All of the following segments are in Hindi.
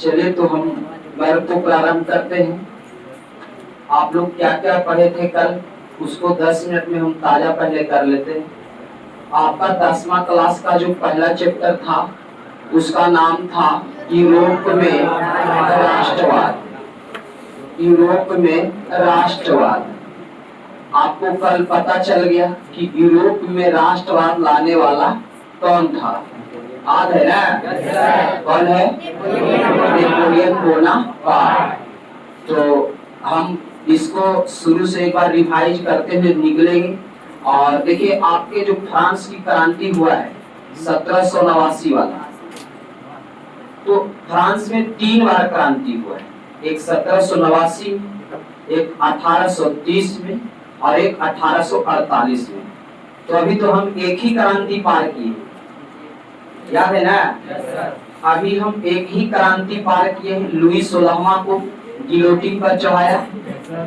चलिए तो हम वर्ग को प्रारंभ करते हैं। आप लोग क्या क्या पढ़े थे कल, उसको 10 मिनट में हम ताजा पहले कर लेते हैं। आपका 10वां क्लास का जो पहला चैप्टर था उसका नाम था यूरोप में राष्ट्रवाद। यूरोप में राष्ट्रवाद। आपको कल पता चल गया कि यूरोप में राष्ट्रवाद लाने वाला कौन था। याद है ना? कौन है? Napoleon Bonaparte. तो हम इसको शुरू से एक बार रिवाइज करते हुए निकलेंगे। और देखिए, आपके जो फ्रांस की क्रांति हुआ है 1789 वाला, तो फ्रांस में 3 बार क्रांति हुआ है। एक 1789 में, एक 1830 में और एक 1848 में। तो अभी तो हम एक ही क्रांति पार किए, याद है ना? अभी हम एक ही क्रांति पार किए हैं। लुई 16वां को गिलोटिन पर चढ़ाया।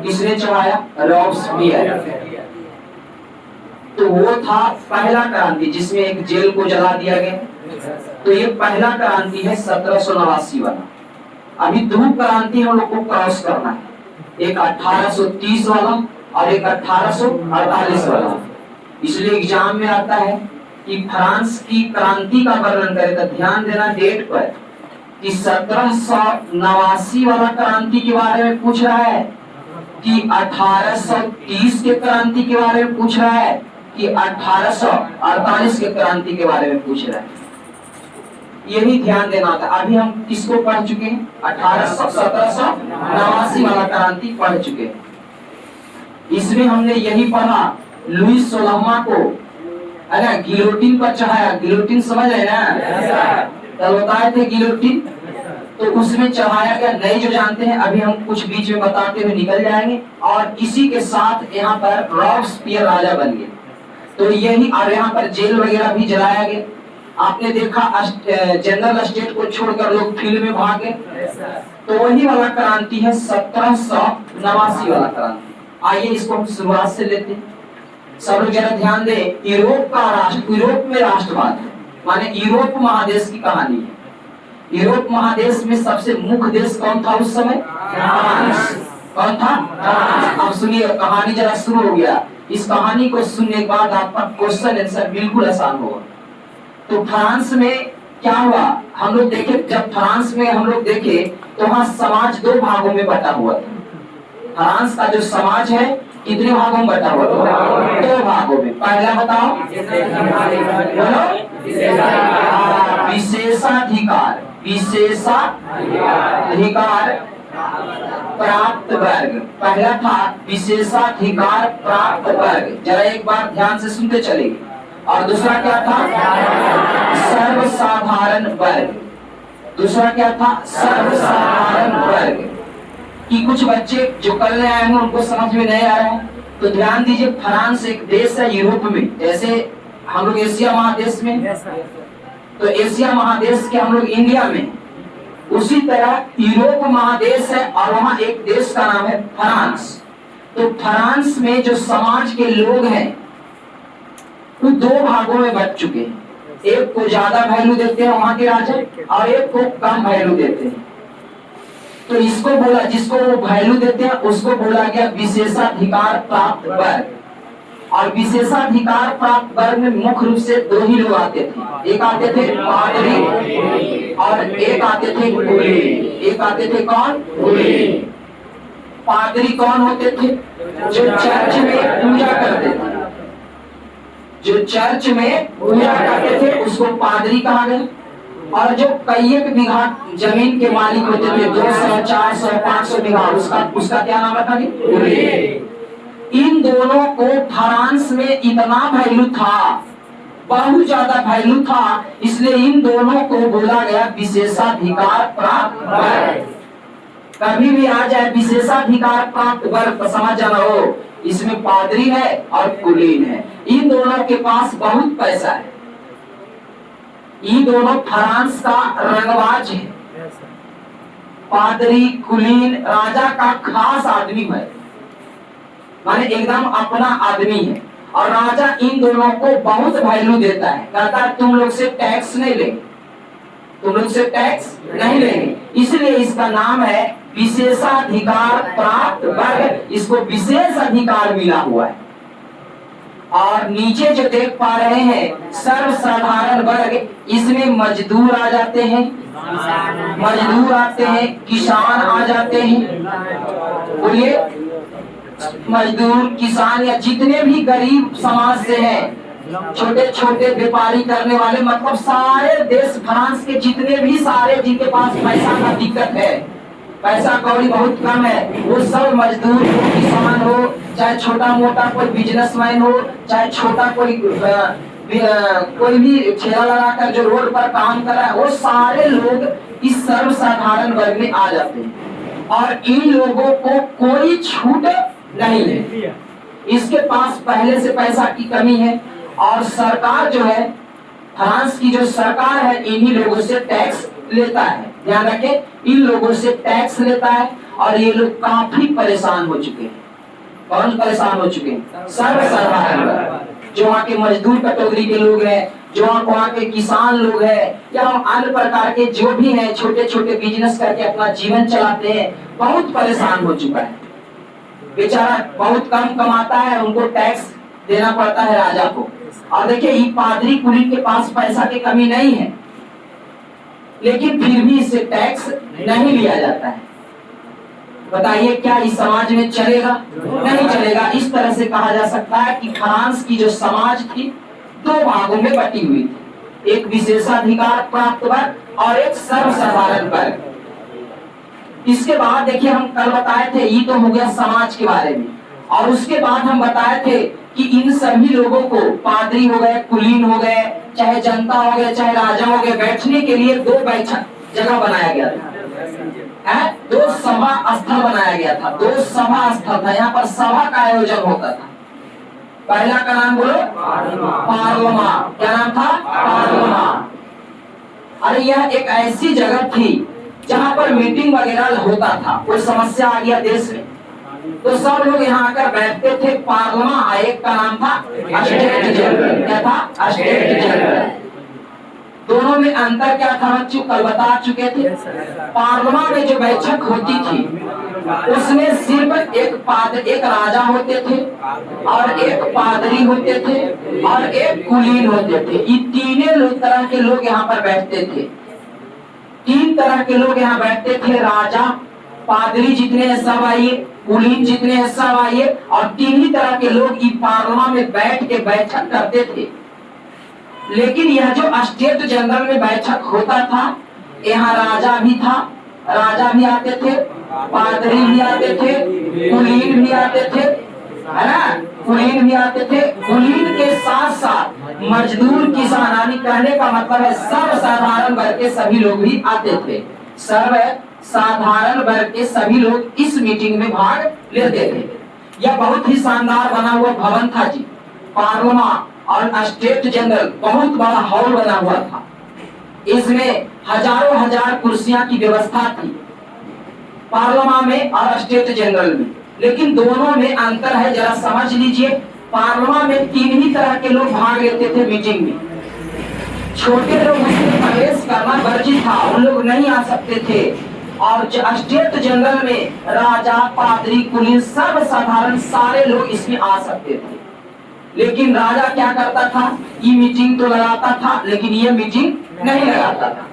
किसने चढ़ाया? रॉब्सपियर। तो वो था पहला क्रांति जिसमें एक जेल को जला दिया गया। तो ये पहला क्रांति है 1789 वाला। अभी 2 क्रांति हम लोग को क्रॉस करना है, एक 1830 वाला और एक 1848 वाला। इसलिए एग्जाम में आता है कि फ्रांस की क्रांति का वर्णन करे, तो ध्यान देना डेट पर कि 1789 वाला क्रांति के बारे में पूछ रहा है कि 1830 के क्रांति के बारे में पूछ रहा है कि 1848 के क्रांति के बारे में पूछ रहा है। यही ध्यान देना था। अभी हम किसको पढ़ चुके हैं? 1789 वाला क्रांति पढ़ चुके हैं। इसमें हमने यही पढ़ा, लुई 16वां को अरे गिलोटिन पर चढ़ाया। गिलोटिन समझ है ना? कल बताए थे गिलोटिन। तो उसमें चढ़ाया गया। नए जो जानते हैं अभी हम कुछ बीच में बताते हुए निकल जाएंगे। और इसी के साथ यहाँ पर रॉब्सपियर राजा बन गए। तो यही, और यहाँ पर जेल वगैरह भी जलाया गया। आपने देखा जनरल स्टेट को छोड़कर लोग फील्ड में भागे। तो वही वाला क्रांति है 1789 वाला क्रांति। आइए इसको हम शुरुआत से लेते हैं। सब लोग जरा ध्यान दें। यूरोप का राष्ट्र, यूरोप में राष्ट्रवाद माने यूरोप महादेश की कहानी है। यूरोप महादेश में सबसे मुख्य देश कौन था उस समय? फ्रांस। कौन था? फ्रांस। अब सुनिए, कहानी जरा शुरू हो गया। इस कहानी को सुनने के बाद आपका क्वेश्चन आंसर बिल्कुल आसान होगा। तो फ्रांस में क्या हुआ हम लोग देखे। जब फ्रांस में हम लोग देखे तो वहाँ समाज 2 भागों में बटा हुआ था। फ्रांस का जो समाज है कितने भागों में बटा हुआ था? 2 भागों में। पहला बताओ, विशेषाधिकार। विशेषाधिकार प्राप्त वर्ग। पहला था विशेषाधिकार प्राप्त वर्ग। जरा एक बार ध्यान से सुनते चलेंगे। और दूसरा क्या था? सर्वसाधारण वर्ग। दूसरा क्या था? सर्वसाधारण वर्ग। कि कुछ बच्चे जो कल नए आए हैं उनको समझ में नहीं आ रहा है, तो ध्यान दीजिए। फ्रांस एक देश है यूरोप में, जैसे हम लोग एशिया महादेश में, तो एशिया महादेश के हम लोग इंडिया में, उसी तरह यूरोप महादेश है और वहाँ एक देश का नाम है फ्रांस। तो फ्रांस में जो समाज के लोग हैं वो 2 भागों में बट चुके हैं। एक को ज्यादा वैल्यू देते हैं वहाँ के राजा, और एक को कम वैल्यू देते हैं। तो इसको बोला, जिसको वो वैल्यू देते हैं उसको बोला गया विशेषाधिकार प्राप्त वर्ग। और विशेषाधिकार प्राप्त वर्ग में मुख्य रूप से 2 ही लोग आते थे। एक आते थे पादरी और एक आते थे कुलीन। एक आते थे कौन? कुलीन। पादरी कौन होते थे? जो चर्च में पूजा करते थे। जो चर्च में पूजा करते थे उसको पादरी कहा गया। और जो कई एक बीघा जमीन के मालिक होते थे, 200, 400, 500 बीघा, उसका क्या नाम रखा गया? इन दोनों को फ्रांस में इतना वैल्यू था, बहुत ज्यादा वैल्यू था, इसलिए इन दोनों को बोला गया विशेषाधिकार प्राप्त वर्ग। कभी भी आ जाए विशेषाधिकार प्राप्त वर्ग तो समझ जाना हो इसमें पादरी है और कुलीन है। इन दोनों के पास बहुत पैसा है। ये दोनों फ्रांस का रंगबाज है। पादरी कुलीन राजा का खास आदमी है, माने एकदम अपना आदमी है। और राजा इन दोनों को बहुत वैल्यू देता है, कहता है तुम लोग से टैक्स नहीं ले, तुम लोग से टैक्स नहीं लेंगे। इसलिए इसका नाम है विशेषाधिकार प्राप्त वर्ग, इसको विशेष अधिकार मिला हुआ है। और नीचे जो देख पा रहे हैं सर्वसाधारण वर्ग, इसमें मजदूर आ जाते हैं, मजदूर आते हैं, किसान आ जाते हैं। बोलिए, मजदूर, किसान या जितने भी गरीब समाज से हैं, छोटे छोटे व्यापारी करने वाले, मतलब सारे देश फ्रांस के जितने भी सारे जिनके पास पैसा का दिक्कत है, पैसा कौड़ी बहुत कम है, वो सब मजदूर हो, किसान हो, चाहे छोटा मोटा कोई बिजनेसमैन हो, चाहे छोटा कोई भी ठेला लगाकर जो रोड पर काम कर रहा है, वो सारे लोग इस सर्वसाधारण वर्ग में आ जाते हैं। और इन लोगों को कोई छूट नहीं है। इसके पास पहले से पैसा की कमी है और सरकार जो है, फ्रांस की जो सरकार है, इन्हीं लोगों से टैक्स लेता है। ध्यान रखें, इन लोगों से टैक्स लेता है और ये लोग काफी परेशान हो चुके हैं। कौन परेशान हो चुके हैं? सर्वसाधारण वर्ग, जो वहाँ के मजदूर कैटेगरी के लोग हैं, जो वहाँ के किसान लोग हैं, या अन्य प्रकार के जो भी हैं, छोटे छोटे बिजनेस करके अपना जीवन चलाते हैं, बहुत परेशान हो चुका है। बेचारा बहुत कम कमाता है, उनको टैक्स देना पड़ता है राजा को। और देखिए, ये पादरी कुलीन के पास पैसा की कमी नहीं है, लेकिन फिर भी इससे टैक्स नहीं लिया जाता है। बताइए, क्या इस समाज में चलेगा? नहीं चलेगा। इस तरह से कहा जा सकता है कि फ्रांस की जो समाज थी, दो भागों में बटी हुई थी, एक विशेषाधिकार प्राप्त वर्ग और एक सर्वसाधारण वर्ग। इसके बाद देखिए, हम कल बताए थे, ये तो हो गया समाज के बारे में, और उसके बाद हम बताए थे कि इन सभी लोगों को, पादरी हो गए, कुलीन हो गए, चाहे जनता हो गए, चाहे राजा हो गए, बैठने के लिए दो बैठक जगह बनाया गया था, दो सभा स्थल बनाया गया था, दो सभा स्थल था। यहाँ पर सभा का आयोजन होता था। पहला का नाम बोलो, पार्लमा। क्या नाम था? पार्लमा। अरे यह एक ऐसी जगह थी जहाँ पर मीटिंग वगैरह होता था। कोई समस्या आ गया देश में तो सब लोग यहाँ आकर बैठते थे। पार्लमा, एक का नाम था स्टेट जनरल। क्या था? State general. दोनों में अंतर क्या था? कल बता चुके थे। पार्लमा में जो बैठक होती थी, उसमें सिर्फ एक राजा होते थे और एक पादरी होते थे और एक कुलीन होते थे। ये तीनों तरह के लोग यहाँ पर बैठते थे। तीन तरह के लोग यहाँ बैठते थे। राजा, पादरी जितने हैं सब आइए, कुलीन जितने हैं सब आइए, और तीन ही तरह के लोग इस पार्लियामेंट में बैठ के बैठक करते थे। लेकिन यह जो स्टेट जनरल में बैठक होता था, यहाँ राजा भी था, राजा भी आते थे, पादरी भी आते थे, कुलीन भी आते थे, है ना? कुलीन भी आते थे। कुलीन के साथ साथ मजदूर, किसान, यानी कहने का मतलब है सर्वसाधारण वर्ग के सभी लोग भी आते थे। सर्वसाधारण वर्ग के सभी लोग इस मीटिंग में भाग लेते थे। यह बहुत ही शानदार बना हुआ भवन था जी, पार्लियामेंट और स्टेट जनरल। बहुत बड़ा हॉल बना हुआ था। इसमें हजारों हजार कुर्सियां की व्यवस्था थी, पार्लियामेंट में और स्टेट जनरल में। लेकिन दोनों में अंतर है, जरा समझ लीजिए। पार्लियामेंट में तीन ही तरह के लोग भाग लेते थे मीटिंग में। छोटे लोग उसमें प्रवेश करना वर्जित था, उन लोग नहीं आ सकते थे। और स्टेट जनरल में राजा, पादरी, कुलीन, सर्वसाधारण सारे लोग इसमें आ सकते थे। लेकिन राजा क्या करता था? ये मीटिंग तो लगाता था, लेकिन ये मीटिंग नहीं लगाता था।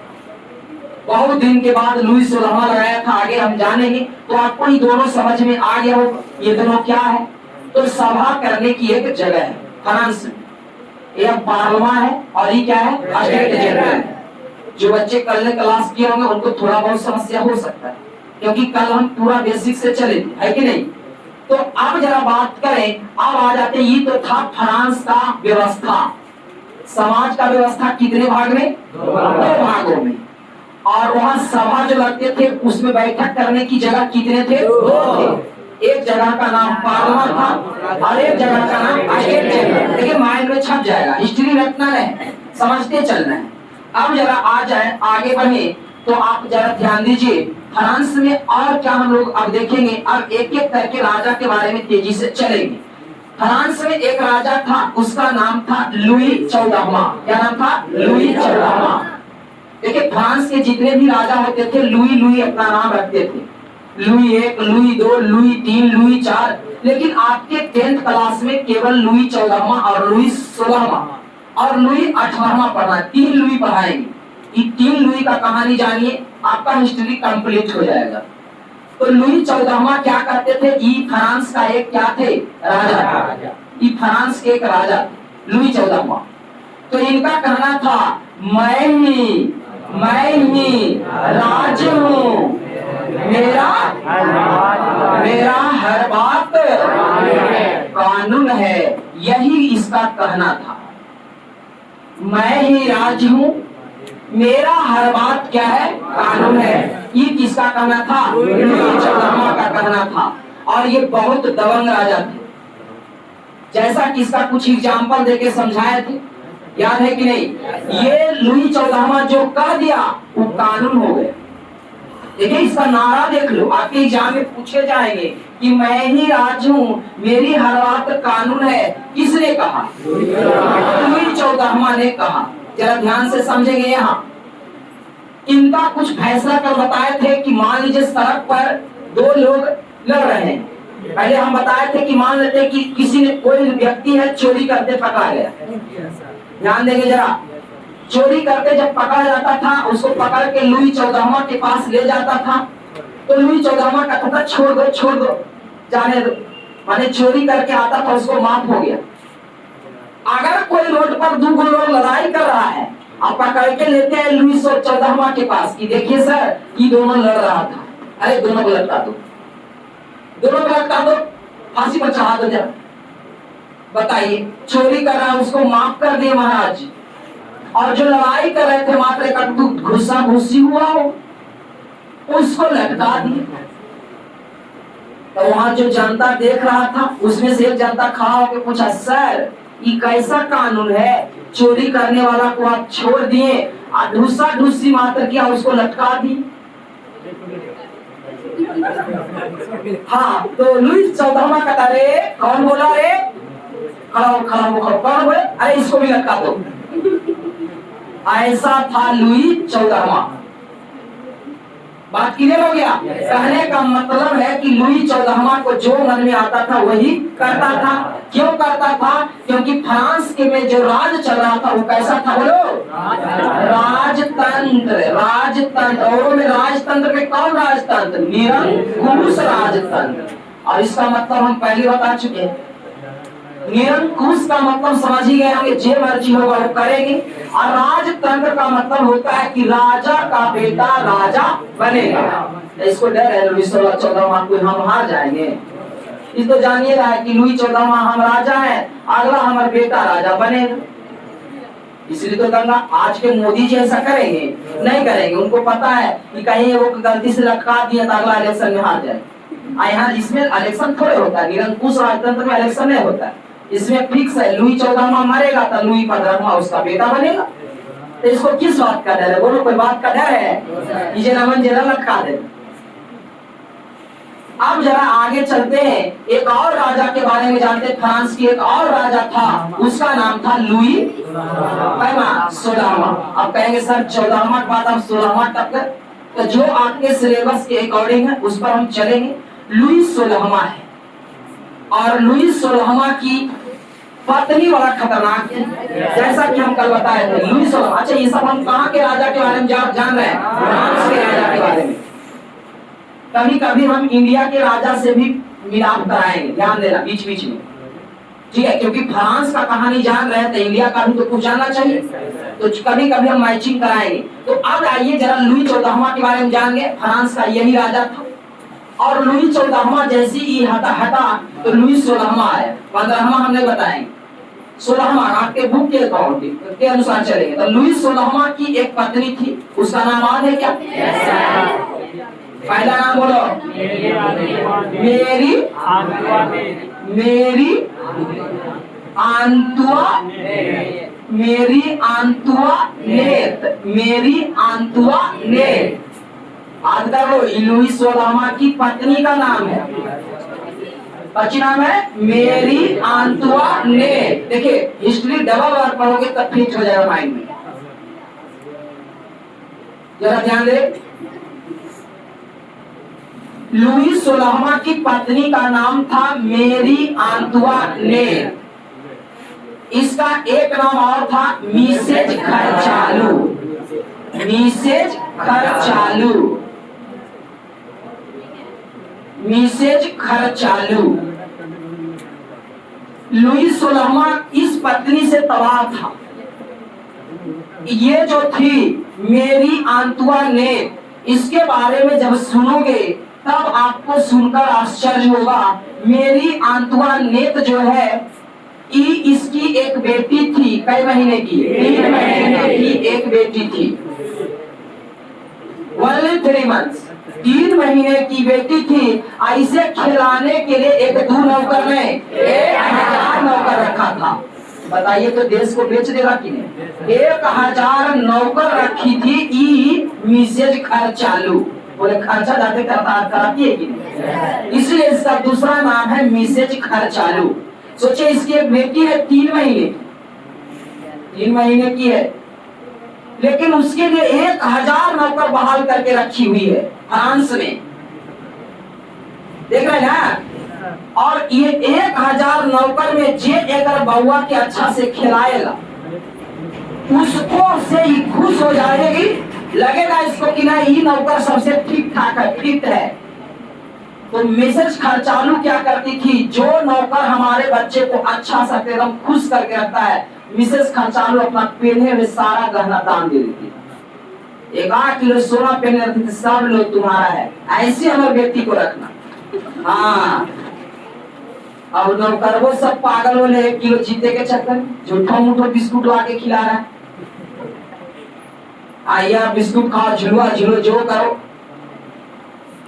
बहुत दिन के बाद लुई 16वां लगाया था, आगे हम जानेंगे। तो आपको ये दोनों समझ में आ गया हो, ये दोनों क्या है? तो सभा करने की एक जगह है फ्रांस में। यह पार्लियामेंट है और ये क्या है? State general. जो बच्चे कल ने क्लास किए होंगे उनको थोड़ा बहुत समस्या हो सकता है, क्योंकि कल हम पूरा बेसिक से चले थे, है कि नहीं? तो अब जरा बात करें, अब आ जाते। ये तो था फ्रांस का व्यवस्था, समाज का व्यवस्था। कितने भाग में? दो भागों में। और वहाँ सभा जो लगते थे, उसमें बैठक करने की जगह कितने थे? दो थे। एक जगह का नाम पार्लियामेंट था और एक जगह का नाम स्टेट जनरल। देखिए, माइंड में छप जाएगा, हिस्ट्री रटना है, समझते चलना है। अब जरा आ जाए, आगे बढ़े तो आप जरा ध्यान दीजिए। फ्रांस में और क्या हम लोग अब देखेंगे। अब एक एक करके राजा के बारे में तेजी से चलेंगे। फ्रांस में एक राजा था, उसका नाम था लुई 14वां। क्या नाम था? लुई 14वां। देखिए फ्रांस के जितने भी राजा होते थे लुई लुई अपना नाम रखते थे, लुई 1, लुई 2, लुई 3, लुई 4। लेकिन आपके 10th क्लास में केवल लुई 14वां और लुई 16वां और लुई 18वां पढ़ना, 3 लुई पढ़ाएंगे। ये 3 लुई का कहानी जानिए, आपका हिस्ट्री कंप्लीट हो जाएगा। तो लुई 14वां क्या करते थे? ई फ्रांस का एक क्या थे? राजा। ई फ्रांस के एक राजा लुई 14वां। तो इनका कहना था मैं ही राज हूँ, मेरा हर बात कानून है, यही इसका कहना था। मैं ही राज हूँ, मेरा हर बात क्या है? कानून है। ये किसका कहना था? लुई 14वां का कहना था। और ये बहुत दबंग राजा थे, जैसा कि इसका कुछ एग्जाम्पल देके समझाए थे, याद है कि नहीं? ये लुई 14वां जो कह दिया वो कानून हो गया। देखिए इसका नारा देख लो, आपके एग्जाम में पूछे जाएंगे कि मैं ही राज हूँ, मेरी हर बात कानून है। किसने कहा? लुई 14वां ने कहा। जरा ध्यान से समझेंगे। यहाँ इनका कुछ फैसला कर बताए थे कि मान लीजिए सड़क पर 2 लोग लड़ रहे हैं। पहले हम बताए थे कि मान लेते हैं कि किसी ने, कोई व्यक्ति है चोरी करते पकड़ा गया। ध्यान देंगे जरा, चोरी करके जब पकड़ा जाता था उसको पकड़ के लुई 14वां के पास ले जाता था। तो लुई 14वां कहता था छोड़ दो जाने दो, माने चोरी करके आता था उसको माफ हो गया। अगर कोई रोड पर 2 लोग लड़ाई कर रहा है, आप पकड़ के लेते हैं लुई 14वां के पास कि देखिए सर ये दोनों लड़ रहा था, अरे दोनों को लटका दो, फांसी पर चढ़ा दो। जरा बताइए, चोरी कर रहा है उसको माफ कर दिए महाराज, और जो लड़ाई कर रहे थे मात्र एक घुसा घुसी हुआ हो उसको लटका दिए। तो वहां जो जनता देख रहा था उसमें से एक जनता खड़ा होकर पूछा, सर ये कैसा कानून है? चोरी करने वाला को आप छोड़ दिए और ढूसा ढूसी मात्र किया, उसको लटका दी। हाँ, तो लुई 14वां कहता, रे कौन बोला रे? खड़ा हो कौन बोले? अरे इसको भी लटका दो। ऐसा था लुई 14वां। बात क्लियर हो गया? कहने का मतलब है कि लुई 14वां को जो मन में आता था वही करता था। क्यों करता था? क्योंकि फ्रांस के में जो राज चल रहा था वो कैसा था? बोलो, राजतंत्र। और में राजतंत्र में कौन राजतंत्र? निरंकुश राजतंत्र। और इसका मतलब हम पहले बता चुके हैं। निरंकुश का मतलब समझ ही गए होंगे, जो मर्जी होगा वो करेंगे। और राजतंत्र का मतलब होता है कि राजा का बेटा राजा बनेगा। इसको डर है लुई 14वां को हम हार जाएंगे। इस तो जानिए रहा है कि लुई 14वां हम राजा है, अगला हमारा बेटा राजा बनेगा। इसलिए तो दंगा आज के मोदी जी ऐसा करेंगे नहीं करेंगे। उनको पता है कि कहीं वो गलती से लटका दिया तो अगला इलेक्शन में हार जाए। यहाँ इसमें इलेक्शन थोड़े होता है, निरंकुश राजतंत्र में इलेक्शन नहीं होता है। इसमें फिक्स है, लुई 14वां मरेगा तो लुई 15वां उसका बेटा बनेगा। तो इसको किस बात का डर है? बोलो, कोई बात का डर है? ये रमन जरा लटका दे। अब जरा आगे चलते हैं, एक और राजा के बारे में जानते हैं। फ्रांस की एक और राजा था, उसका नाम था लुई 16वां। अब कहेंगे सर 14वां के बाद अब 16वां टक्कर, तो जो आपके सिलेबस के अकॉर्डिंग है उस पर हम चलेंगे। लुई 16वां है, और लुई 16वां की पत्नी बड़ा खतरनाक है, जैसा कि हम कल बताए थे। लुई 16। अच्छा, ये सब हम कहाँ के राजा के बारे में जान रहे हैं? फ्रांस के राजा के बारे में। कभी कभी हम इंडिया के राजा से भी मिलाप कराएंगे, ध्यान देना बीच बीच में, ठीक है? क्योंकि फ्रांस का कहानी जान रहे हैं तो इंडिया का भी तो कुछ जानना चाहिए, तो कभी कभी हम मैचिंग कराएंगे। तो अब आइए जरा लुई 14वां के बारे में जानेंगे। फ्रांस का यही राजा था, और लुई 14वां जैसे ही हटा तो लुई 16वां आया। 15वां हम नहीं बताएंगे, 16वां आपके बुक के अनुसार चलेंगे। तो लुई 16वां की एक पत्नी थी, उसका नाम याद है क्या? पहला नाम बोलो, मेरी आंतुआनेट। आज का वो लुई 16वां की पत्नी का नाम है, बच्ची नाम है मेरी आंतुआनेट। देखिए हिस्ट्री डबल बार पढ़ोगे तब फिट हो जाएगा माइंड में। जरा ध्यान दे, लुई 16वां की पत्नी का नाम था मेरी आंतुआनेट। इसका एक नाम और था Mrs Kharchalu. Mrs Kharchalu, Mrs Kharchalu. Louis 16वां इस पत्नी से तबाह था। ये जो थी मेरी आंतुआनेट, इसके बारे में जब सुनोगे तब आपको सुनकर आश्चर्य होगा। मेरी आंतुआनेट जो है, इसकी एक बेटी थी। कई महीने की? 3 महीने की एक बेटी थी। ओनली 3 months, 3 महीने की बेटी थी। इसे खिलाने के लिए एक दो नौकर ने 1000 नौकर रखा था। बताइए तो देश को बेच देगा कि नहीं? 1000 नौकर रखी थी मिसेज खर्चालू। बोले खर्चा जाते कराती है कि नहीं? इसलिए इसका दूसरा नाम है मिसेज खर्चालू। सोचिए, इसकी एक बेटी है 3 महीने, 3 महीने की है, लेकिन उसके लिए 1000 नौकर बहाल करके रखी हुई है फ्रांस में। देख रहे हैं ना? और ये 1000 नौकर में जे अगर बउआ के अच्छा से खिलाएगा, उसको से ही खुश हो जाएगी। लगेगा इसको कि ना ये नौकर सबसे ठीक ठाक है, फिट है। तो मिसेज खर्चालू क्या करती थी, जो नौकर हमारे बच्चे को अच्छा सा एकदम खुश करके रखता है, मिसेज खर्चालू अपना पहने हुए सारा गहना दान दे देती थी। 1 किलो सोना पहने रहती थी, सब लोग तुम्हारा है, ऐसे हमारे बेटी को रखना। हाँ, अब नौकर वो सब पागल हो रहे 1 किलो जीते के चक्कर, झूठो मूठो बिस्कुट ला के खिला रहा है। आइया बिस्कुट खाओ, झुलवा झुलो, जो करो।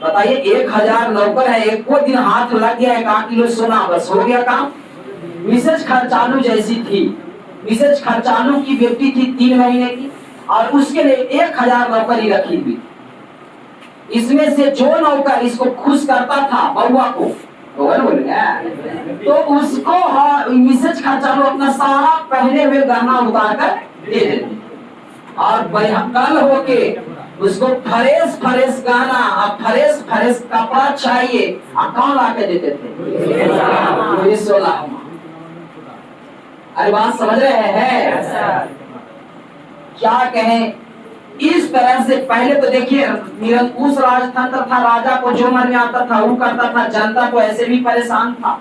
बताइए, 1000 नौकर है, एक को दिन हाथ लग गया 1 किलो सोना, बस हो गया काम। मिसेज खर्चालू जैसी थी। मिसेज खर्चालू की बेटी थी 3 महीने की, और उसके लिए 1000 नौकरी रखी हुई। इसमें से जो नौकर इसको खुश करता था, बउआ को, तो उसको मिसेज खर्चालू अपना सारा पहने हुए गहना उतार कर दे देती, और कल होके उसको फ्रेश फ्रेश गहना और फ्रेश फ्रेश कपड़ा चाहिए, कौन ला के देते थे? लुई 16। अरे बात समझ रहे हैं? क्या कहें, इस तरह से पहले तो देखिए निरंकुश राजतंत्र था। राजा को जो मन में आता था वो करता था, जनता को ऐसे भी परेशान था।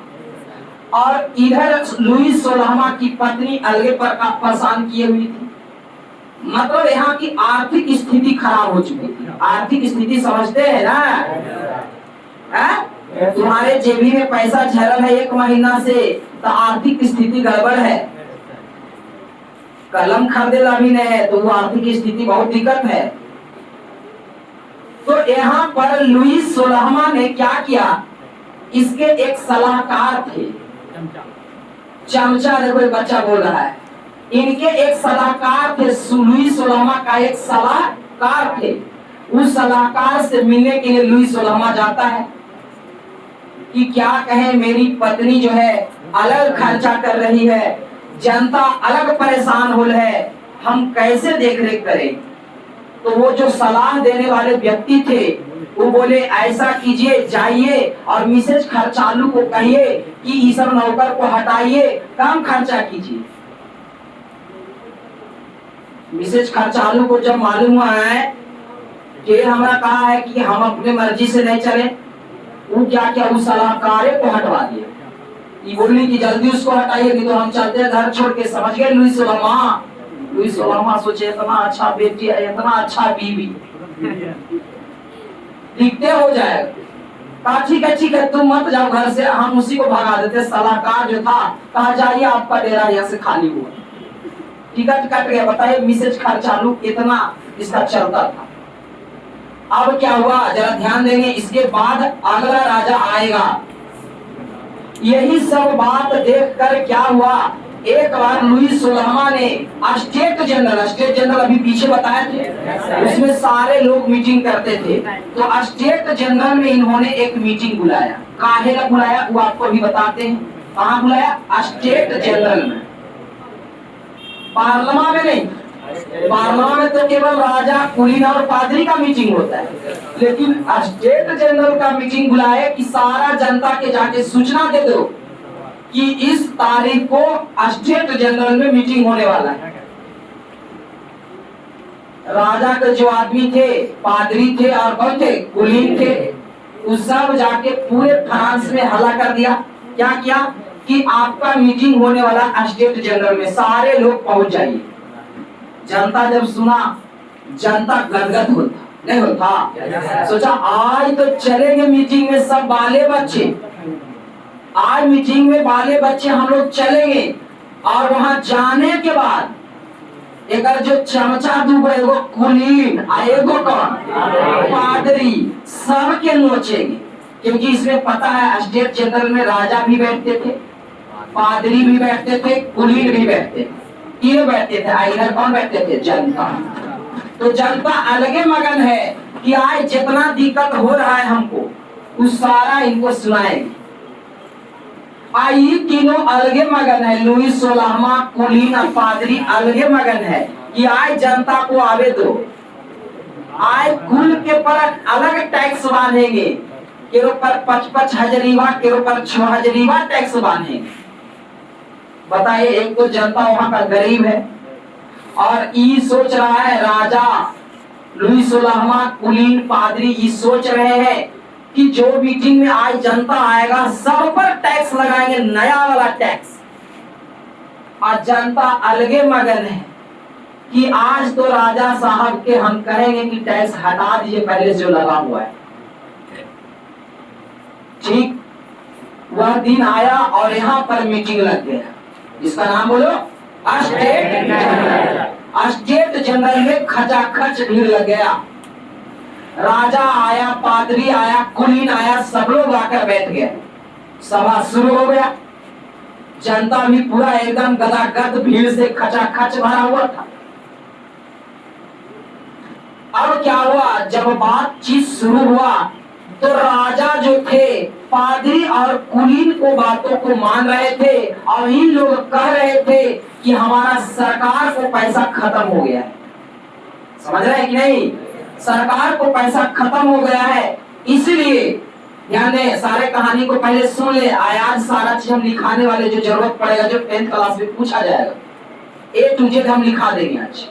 और इधर लुई 16वां की पत्नी अलगे पर परेशान किए हुई थी। मतलब यहाँ की आर्थिक स्थिति खराब हो चुकी थी। आर्थिक स्थिति समझते हैं ना? तुम्हारे जेबी में पैसा झरल है 1 महीना से, तो आर्थिक स्थिति गड़बड़ है। कलम खरीदेला भी नहीं है तो वो आर्थिक स्थिति बहुत दिक्कत है। तो यहाँ पर लुई 16वां ने क्या किया, इसके एक सलाहकार थे, चमचा। देखो बच्चा बोल रहा है, इनके एक सलाहकार थे। लुई 16वां का एक सलाहकार थे। उस सलाहकार से मिलने के लिए लुई 16वां जाता है कि क्या कहें, मेरी पत्नी जो है अलग खर्चा कर रही है, जनता अलग परेशान हो रही है, हम कैसे देख रेख करें? तो वो जो सलाह देने वाले व्यक्ति थे वो बोले, ऐसा कीजिए, जाइए और मिसेज खर्चालू को कहिए कि इस सब नौकर को हटाइए, कम खर्चा कीजिए। मिसेज खर्चालू को जब मालूम हुआ है कि हमारा कहा है कि हम अपने मर्जी से नहीं चले, वो क्या क्या उस सलाहकार को हटवा दिया। ये बोलने की जल्दी उसको हटाइए, नहीं तो हम चलते हैं घर छोड़ के। समझ गए लुई 16वां? लुई 16वां सोचे, इतना अच्छा बेटी है, इतना अच्छा बीवी, दिखते हो जाएगा। कहा ठीक है तुम मत जाओ घर से, हम उसी को भगा देते। सलाहकार जो था कहा, जाइए आपका डेरा यहाँ से खाली हुआ। टिकट कट गया। बताइए मिसेज खर्चालू इतना इसका चलता था। अब क्या हुआ जरा ध्यान देंगे, इसके बाद अगला राजा आएगा। यही सब बात देखकर क्या हुआ, एक बार लुई 16वां ने स्टेट जनरल अभी पीछे बताए थे, उसमें सारे लोग मीटिंग करते थे। तो स्टेट जनरल में इन्होंने एक मीटिंग बुलाया। काहे ला बुलाया वो आपको भी बताते हैं। कहाँ बुलाया? स्टेट जनरल में, पार्लियामेंट में नहीं, पार्लियामेंट में तो केवल राजा, कुलीन और पादरी का मीटिंग होता है, लेकिन स्टेट जनरल का मीटिंग बुलाए कि सारा जनता के जाके सूचना दे दो कि इस तारीख को स्टेट जनरल में मीटिंग होने वाला है। राजा के जो आदमी थे, पादरी थे और कौन थे, कुलीन थे, उस सब जाके पूरे फ्रांस में हल्ला कर दिया। क्या किया कि आपका मीटिंग होने वाला स्टेट जनरल में, सारे लोग पहुंच जाइए। जनता जब सुना, जनता गदगद होता नहीं होता, सोचा आज तो चलेंगे मीटिंग में सब बाले बच्चे, आज मीटिंग में बाले बच्चे हम लोग चलेंगे और वहां जाने के बाद एक जो चमचा दूगो, एगो कुलीन एगो कौन, पादरी, सबके नोचेंगे। क्योंकि इसमें पता है स्टेट जनरल में राजा भी बैठते थे, पादरी भी बैठते थे, कुलीन भी बैठते थे, तीनों बैठते थे। इधर कौन बैठते थे, जनता। तो जनता अलगे मगन है कि आज जितना दिक्कत हो रहा है हमको, उस सारा इनको सुनाएंगे। आई तीनों अलगे मगन है, लुई 16वां, कुलीन और पादरी अलगे मगन है कि आज जनता को आवे दो। आज कुल के पर अलग टैक्स बांधेंगे, केरो पर 55 हजरीवा, केरो पर 6 हजरीवा टैक्स बांधेंगे। बताइए, एक तो जनता वहां का गरीब है और ये सोच रहा है, राजा, लुई 16वां, कुलीन, पादरी ये सोच रहे हैं कि जो मीटिंग में आज जनता आएगा सब पर टैक्स लगाएंगे, नया वाला टैक्स। और जनता अलगे मगन है कि आज तो राजा साहब के हम कहेंगे कि टैक्स हटा दीजिए पहले से जो लगा हुआ है। ठीक वह दिन आया और यहाँ पर मीटिंग लग गया, इसका नाम बोलो स्टेट जनरल। स्टेट जनरल में खचाखच भीड़ लग गया। राजा आया, पादरी आया, कुलीन आया, सब लोग आकर बैठ गए। सभा शुरू हो गया। जनता भी पूरा एकदम गदागद भीड़ से खचाखच भरा हुआ था। अब क्या हुआ, जब बातचीत शुरू हुआ तो राजा जो थे, पादरी और कुलीन को बातों को मान रहे थे और इन लोग कह रहे थे कि हमारा सरकार को पैसा खत्म हो गया है। समझ रहे हैं कि नहीं, सरकार को पैसा खत्म हो गया है, इसलिए ध्यान दें, सारे कहानी को पहले सुन ले। आज सारा चीज हम लिखाने वाले, जो जरूरत पड़ेगा, जो 10th क्लास में पूछा जाएगा, A to Z हम लिखा देंगे आज।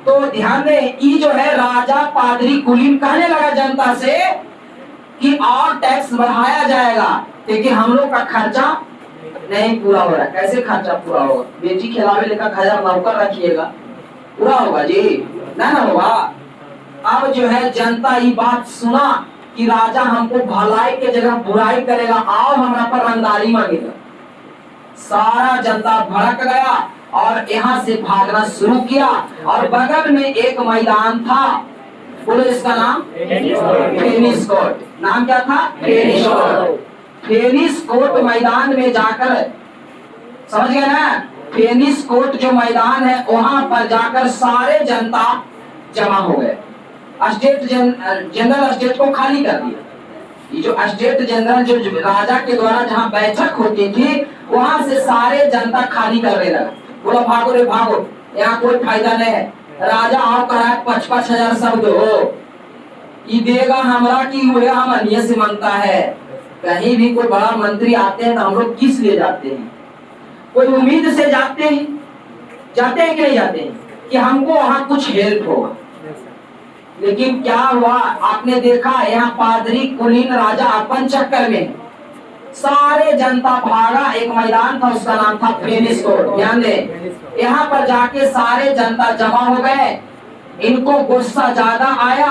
तो ध्यान दें, ये जो है राजा, पादरी, कुलीन कहने लगा जनता से कि और टैक्स बढ़ाया जाएगा क्योंकि हम लोग का खर्चा नहीं पूरा हो रहा है। कैसे खर्चा पूरा होगा, बेटी खिलावे लेकर 1000 नौकर रखिएगा, पूरा होगा जी? ना होगा। अब जो है जनता ये बात सुना कि राजा हमको भलाई के जगह बुराई करेगा, आओ हमारा पर रंगदारी मांगेगा। सारा जनता भड़क गया और यहाँ से भागना शुरू किया। और बगल में एक मैदान था, बोलो इसका नाम टेनिस कोर्ट। नाम क्या था? Tennis court. टेनिस कोर्ट मैदान में जाकर, समझ गए ना, टेनिस कोर्ट जो मैदान है वहां पर जाकर सारे जनता जमा हो गए। स्टेट जनरल स्टेट को खाली कर दिया। ये जो स्टेट जनरल जो राजा के द्वारा जहाँ बैठक होती थी, वहां से सारे जनता खाली करने लगा। बोला भागो रे भागो, यहाँ कोई फायदा नहीं है। राजा आओ कह रहा है 55 हजार शब्द हो, ये देगा हमरा की हुए हम अन्य से मांगता है। कहीं भी कोई बड़ा मंत्री आते हैं तो हम लोग किस लिए जाते हैं? कोई उम्मीद से जाते हैं कि नहीं जाते हैं कि हमको वहां कुछ हेल्प होगा। लेकिन क्या हुआ, आपने देखा, यहाँ पादरी, कुलीन, राजा अपन चक्कर में सारे जनता भागा। एक मैदान था, उसका नाम था टेनिस कोर्ट। ध्यान दें, यहाँ पर जाके सारे जनता जमा हो गए। इनको गुस्सा ज्यादा आया,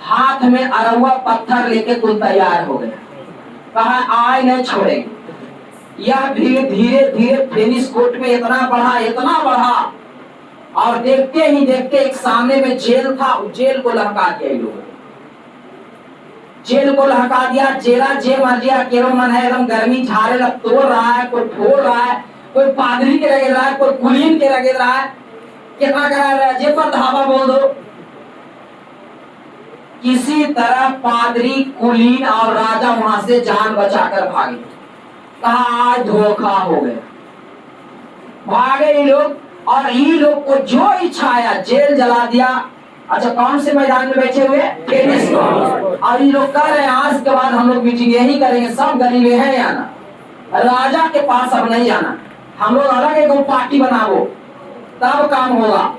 हाथ में अरहुआ पत्थर लेके कुल तैयार हो गए। कहा आए नहीं छोड़ेंगे। यह धीरे धीरे टेनिस कोर्ट में इतना बढ़ा और देखते ही देखते एक सामने में जेल था, जेल को लहका दिया। लोग जेल को लहका दिया। जेला जे मर गया, केरो मन है एकदम गर्मी झाड़े लग, तोड़ रहा है, कोई फोड़ रहा है, कोई पादरी के लगे रहा है, कोई कुलीन के लगे रहा है। कितना करा रहा है, जे पर धावा बोल दो। किसी तरह पादरी, कुलीन और राजा वहां से जान बचाकर भागे। कहा आज धोखा हो गया। भागे ये लोग और ये लोग को जो इच्छा आया जेल जला दिया। अच्छा, कौन से मैदान में बैठे हुए? Tennis court. और ये लोग कह रहे हैं आज के बाद हम लोग मीटिंग यही करेंगे, सब गरीबे हैं आना, राजा के पास अब नहीं जाना, हम लोग अलग एक पार्टी बनाओ तब काम होगा।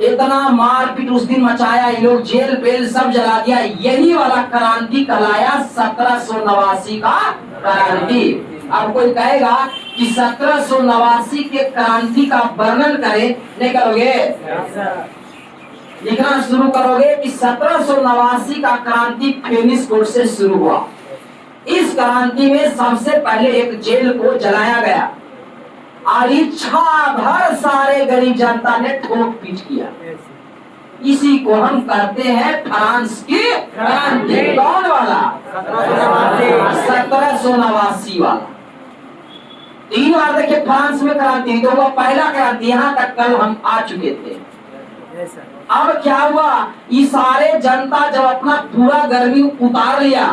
इतना मारपीट उस दिन मचाया, ये लोग जेल बेल सब जला दिया। यही वाला क्रांति कहलाया 1789 का क्रांति। अब कोई कहेगा कि 1789 के क्रांति का वर्णन करें, नहीं करोगे? लिखना शुरू करोगे कि 1789 का क्रांति फेनिस कोर्ट से शुरू हुआ। इस क्रांति में सबसे पहले एक जेल को जलाया गया और इच्छा भर सारे गरीब जनता ने ठोक पीट किया। इसी को हम कहते हैं फ्रांस की क्रांति। कौन वाला? 1789 वाला। 3 बार देखिए फ्रांस में क्रांति, तो वो पहला क्रांति। यहाँ तक कल हम आ चुके थे। अब क्या हुआ, ये सारे जनता जब अपना पूरा गर्मी उतार लिया,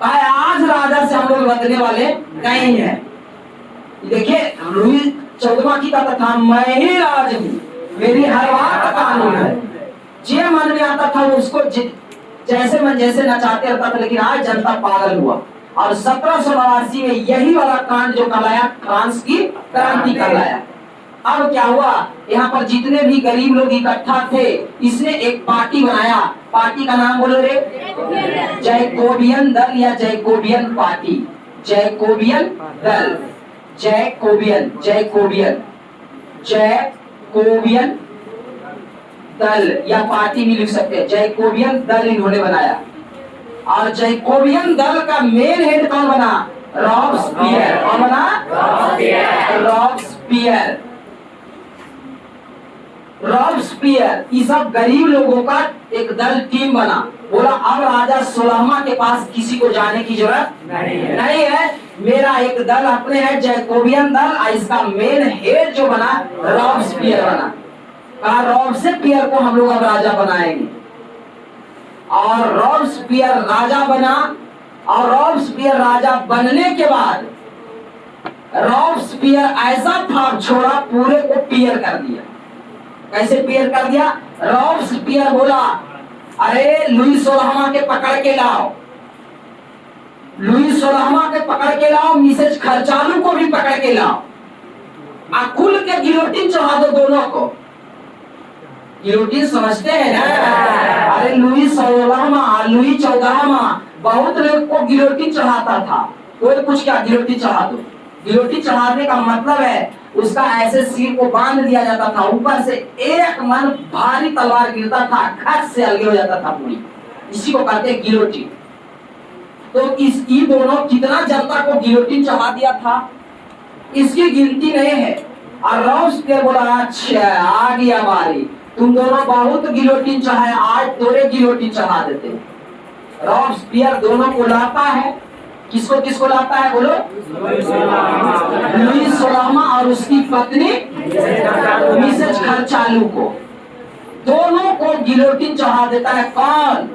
आज राजा से हम लोग बदलने वाले नहीं है। देखिए लुई 14वां की कहता था मैं ही राज हूँ, मेरी हर बात कानून है। जे मन में आता था उसको जैसे मन जैसे नचाते रहता था। लेकिन आज जनता पागल हुआ और 1789 में यही वाला कांड जो कहलाया फ्रांस की क्रांति कहलाया। अब क्या हुआ, यहाँ पर जितने भी गरीब लोग इकट्ठा थे, इसने एक पार्टी बनाया। पार्टी का नाम बोलो रे, जैकोबियन दल या जैकोबियन पार्टी। जैकोबियन दल, जैकोबियन, जैकोबियन, जैकोबियन दल या पार्टी भी लिख सकते हैं। जैकोबियन दल इन्होंने बनाया और जैकोबियन दल का मेन हेड कौन बना? रॉब्सपियर। कौन बना? रॉब्सपियर। रॉब्सपियर ये सब गरीब लोगों का एक दल टीम बना। बोला अब राजा 16वां के पास किसी को जाने की जरूरत नहीं है, मेरा एक दल अपने है जैकोबियन दल। और इसका मेन हेड जो बना रॉब्सपियर बना। कहा रॉब्सपियर को हम लोग अब राजा बनाएंगे। और रॉब्सपियर राजा बना। और रॉब्सपियर राजा बनने के बाद रॉब्सपियर ऐसा थाप छोड़ा, पूरे को पियर कर दिया। कैसे पियर कर दिया? रॉब्सपियर बोला अरे लुई 16वां के पकड़ के लाओ, लुई 16वां के पकड़ के लाओ, मिसेज खर्चालू को भी पकड़ के लाओ, अकुल के गिलोटिन चढ़ा दो दोनों को। गिलोटिन समझते हैं ना? अरे लुई 16वां, लुई 14वां बहुत लोग को गिलोटिन चढ़ाता था। कोई कुछ क्या गिलोटिन चढ़ा दो। गिलोटिन चढ़ाने का मतलब है उसका ऐसे सिर को बांध दिया जाता था, ऊपर से एक मन भारी तलवार गिरता था, खट से अलग हो जाता था पूरी। इसी को कहते हैं गिलोटिन। तो इसकी दोनों कितना जनता को गिलोटिन चढ़ा दिया था इसकी गिनती नहीं है। और रॉब्सपियर बोला अच्छा आ गया बारी, तुम दोनों बहुत गिलोटिन चढ़ाए, आज तोरे गिलोटिन चढ़ा देते। रॉब्सपियर दोनों को लाता है। किसको किसको लाता है बोलो? लुई 16वां और उसकी पत्नी मिसेज खर्चालू को। दोनों को गिलोटिन चढ़ा देता है। कौन?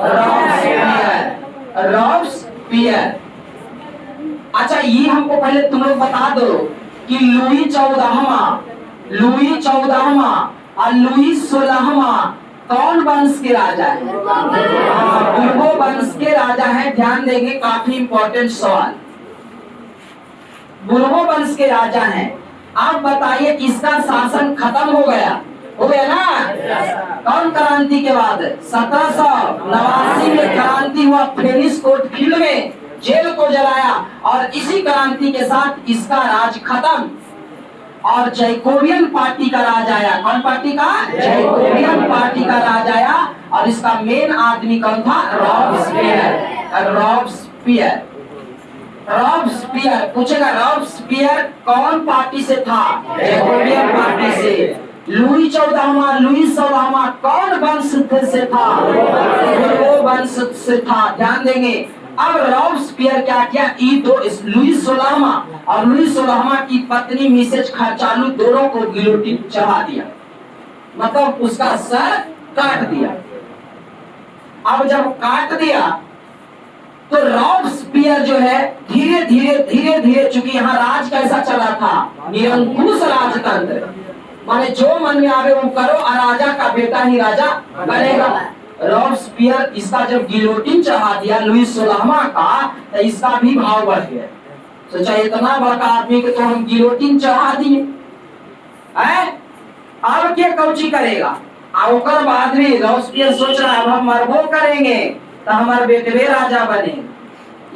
रॉब्सपियर। रॉब्सपियर। अच्छा ये हमको पहले तुम लोग बता दो कि लुई 14वां, लुई 14वां और लुई 16वां कौन वंश के राजा है? बुर्बो वंश के राजा हैं। ध्यान देंगे, काफी इंपॉर्टेंट सवाल। बुर्बो वंश के राजा हैं। आप बताइए किसका शासन खत्म हो गया ना? कौन क्रांति के बाद? 1789 में क्रांति हुआ। फेनिस कोर्ट फील्ड में जेल को जलाया और इसी क्रांति के साथ इसका राज खत्म और जैकोबियन पार्टी का राज आया। कौन पार्टी का? जैकोबियन पार्टी का राज आया। और इसका मेन आदमी कौन था? रॉब्सपियर। रॉब्सपियर। रॉब्सपियर पूछेगा रॉब्सपियर कौन पार्टी से था? जैकोबियन पार्टी से। लुई 14वां, लुई 16वां कौन वंश से था? वो वंश से था। ध्यान देंगे। अब रॉब्सपियर क्या किया? लुई 16वां और लुई 16वां की पत्नी मिसेज खर्चालू दोनों को गिलोटिन चढ़ा दिया, मतलब उसका सर काट दिया। अब जब काट दिया तो रॉबस्पियर जो है धीरे धीरे चूंकि यहाँ राज कैसा चला था, निरंकुश राजतंत्र, माने जो मन में आवे वो करो और राजा का बेटा ही राजा बनेगा। रॉबस्पियर इसका जब गिलोटिन चढ़ा दिया लुईस 16वां का, तो इसका भी भाव बढ़ गया। सोचा इतना बड़ा आदमी के तो हम गिलोटिन चढ़ा दिए, अब क्या कौची करेगा। और बाद में रॉबस्पियर सोच रहा है अब हम मरबो करेंगे तो हमारे बेटे राजा बने।